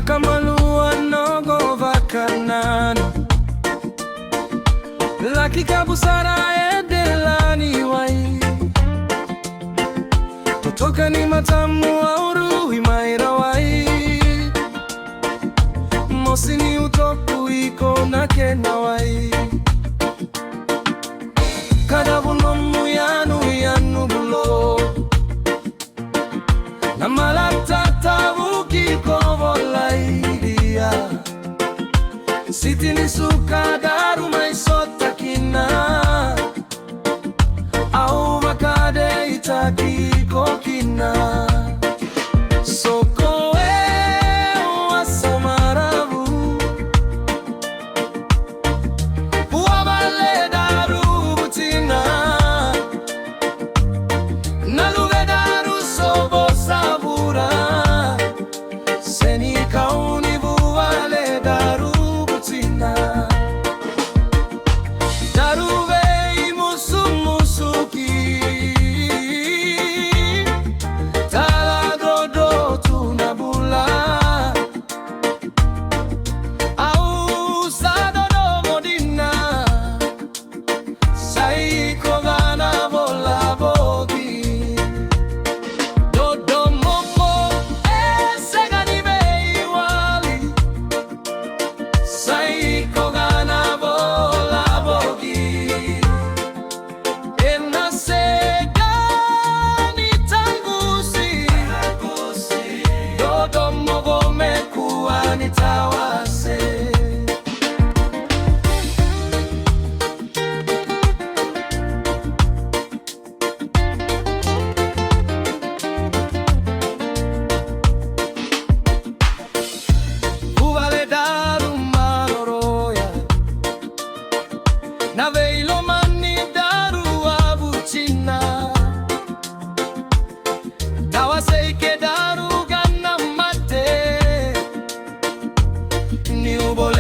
Kamalua nogo vakanani Laki kabusara edelani wai Totoka ni matamu auru imaira wai Mosi ni utoku iko na kena wai Kadabu nomu yanu bulo Na malaptata wukiko volaidia Siti ni suka daru maisota kina Au makade itaki kokina Soko wa samarabu Uwabale daru butina Naluge daru sobo sabura Seni kauni buwale daru butina Darube imusu musuki Tala dodo tunabula Au sadodo modina Saiko gana bola bogi Dodo momo esegani beiwali Saiko gana bola bogi Enasegani tangusi Dodo mogo mekuwa nitawase Uvale daru maroroya Na veilo mani daru abuchina Tawasei ke daru ganna mate Ni ubole